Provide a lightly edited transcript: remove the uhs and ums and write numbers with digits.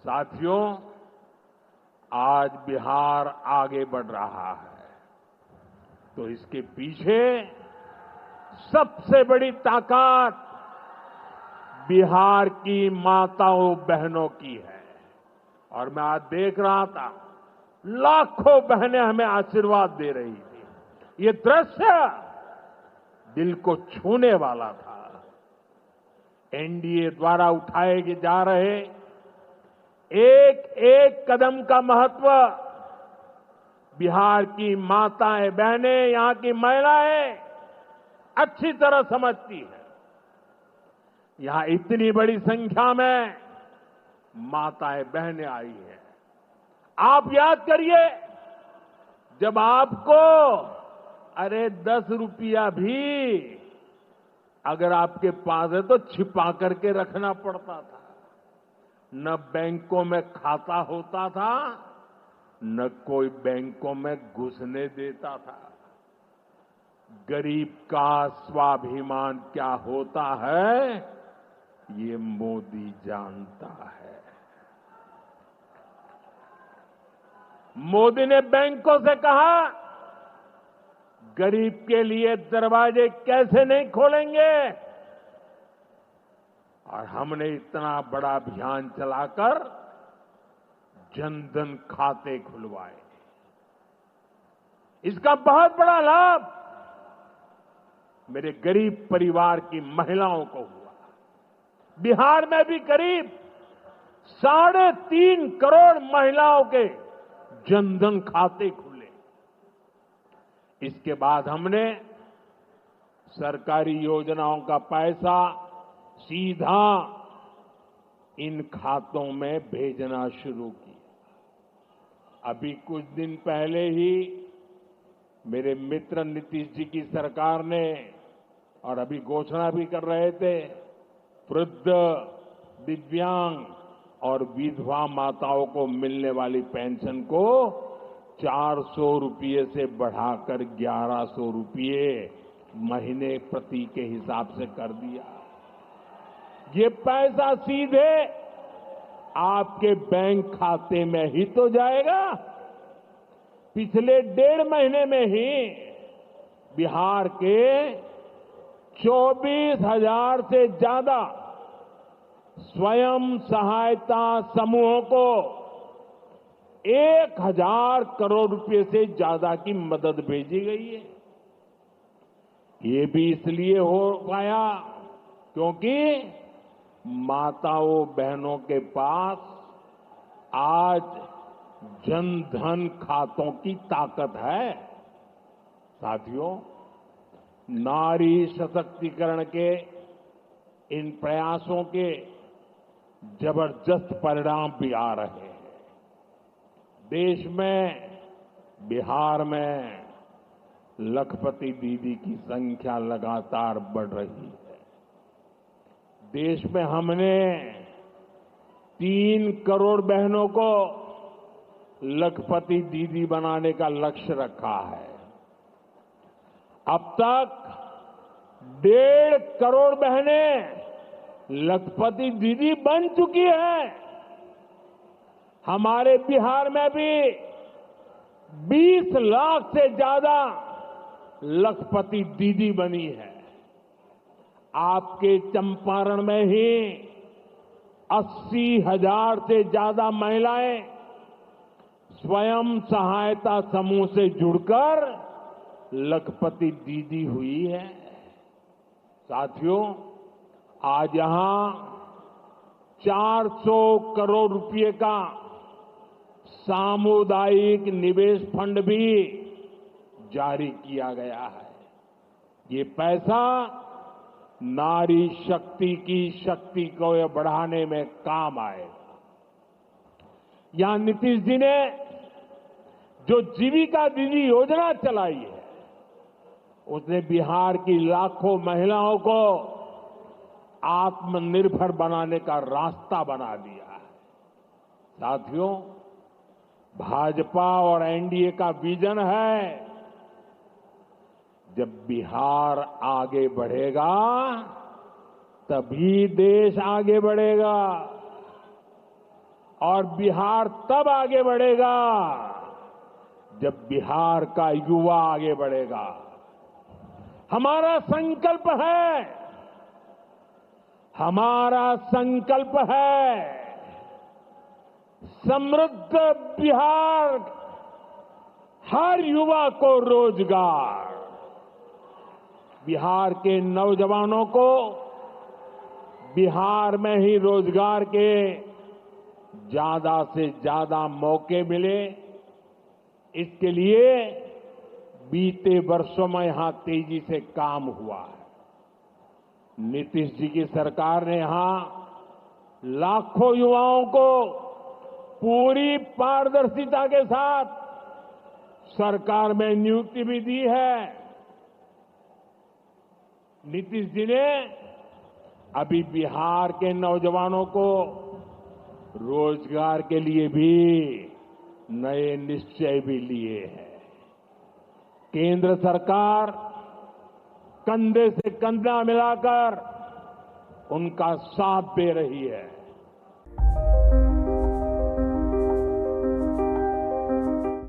साथियों, आज बिहार आगे बढ़ रहा है तो इसके पीछे सबसे बड़ी ताकत बिहार की माताओं बहनों की है। और मैं आज देख रहा था, लाखों बहनें हमें आशीर्वाद दे रही थी। ये दृश्य दिल को छूने वाला था। एनडीए द्वारा उठाए जा रहे एक एक कदम का महत्व बिहार की माताएं बहनें, यहां की महिलाएं अच्छी तरह समझती हैं। यहां इतनी बड़ी संख्या में माताएं बहनें आई हैं। आप याद करिए, जब आपको 10 रुपया भी अगर आपके पास है तो छिपा करके रखना पड़ता था। न बैंकों में खाता होता था, न कोई बैंकों में घुसने देता था। गरीब का स्वाभिमान क्या होता है, ये मोदी जानता है। मोदी ने बैंकों से कहा, गरीब के लिए दरवाजे कैसे नहीं खोलेंगे, और हमने इतना बड़ा अभियान चलाकर जनधन खाते खुलवाए। इसका बहुत बड़ा लाभ मेरे गरीब परिवार की महिलाओं को हुआ। बिहार में भी करीब 3.5 करोड़ महिलाओं के जनधन खाते खुले। इसके बाद हमने सरकारी योजनाओं का पैसा सीधा इन खातों में भेजना शुरू किया। अभी कुछ दिन पहले ही मेरे मित्र नीतीश जी की सरकार ने, और अभी घोषणा भी कर रहे थे, वृद्ध, दिव्यांग और विधवा माताओं को मिलने वाली पेंशन को 400 रुपये से बढ़ाकर 1100 रुपये महीने प्रति के हिसाब से कर दिया। ये पैसा सीधे आपके बैंक खाते में ही तो जाएगा। पिछले 1.5 महीने में ही बिहार के 24,000 से ज्यादा स्वयं सहायता समूहों को 1,000 करोड़ रुपए से ज्यादा की मदद भेजी गई है। ये भी इसलिए हो पाया क्योंकि माताओं बहनों के पास आज जनधन खातों की ताकत है। साथियों, नारी सशक्तिकरण के इन प्रयासों के जबरदस्त परिणाम भी आ रहे हैं। देश में, बिहार में लखपति दीदी की संख्या लगातार बढ़ रही है। देश में हमने 3 करोड़ बहनों को लखपति दीदी बनाने का लक्ष्य रखा है। अब तक 1.5 करोड़ बहनें लखपति दीदी बन चुकी है। हमारे बिहार में भी 20 लाख से ज्यादा लखपति दीदी बनी है। आपके चंपारण में ही 80,000 से ज्यादा महिलाएं स्वयं सहायता समूह से जुड़कर लखपति दीदी हुई है। साथियों, आज यहां 400 करोड़ रुपए का सामुदायिक निवेश फंड भी जारी किया गया है। ये पैसा नारी शक्ति की शक्ति को बढ़ाने में काम आएगा। यहां नीतीश जी ने जो जीविका दीदी योजना चलाई है, उसने बिहार की लाखों महिलाओं को आत्मनिर्भर बनाने का रास्ता बना दिया है। साथियों, भाजपा और एनडीए का विजन है, जब बिहार आगे बढ़ेगा तभी देश आगे बढ़ेगा। और बिहार तब आगे बढ़ेगा जब बिहार का युवा आगे बढ़ेगा। हमारा संकल्प है समृद्ध बिहार, हर युवा को रोजगार, बिहार के नौजवानों को बिहार में ही रोजगार के ज्यादा से ज्यादा मौके मिले, इसके लिए बीते वर्षों में यहां तेजी से काम हुआ है। नीतीश जी की सरकार ने यहां लाखों युवाओं को पूरी पारदर्शिता के साथ सरकार में नियुक्ति भी दी है। नीतीश जी ने अभी बिहार के नौजवानों को रोजगार के लिए भी नए निश्चय भी लिए हैं। केंद्र सरकार कंधे से कंधा मिलाकर उनका साथ दे रही है।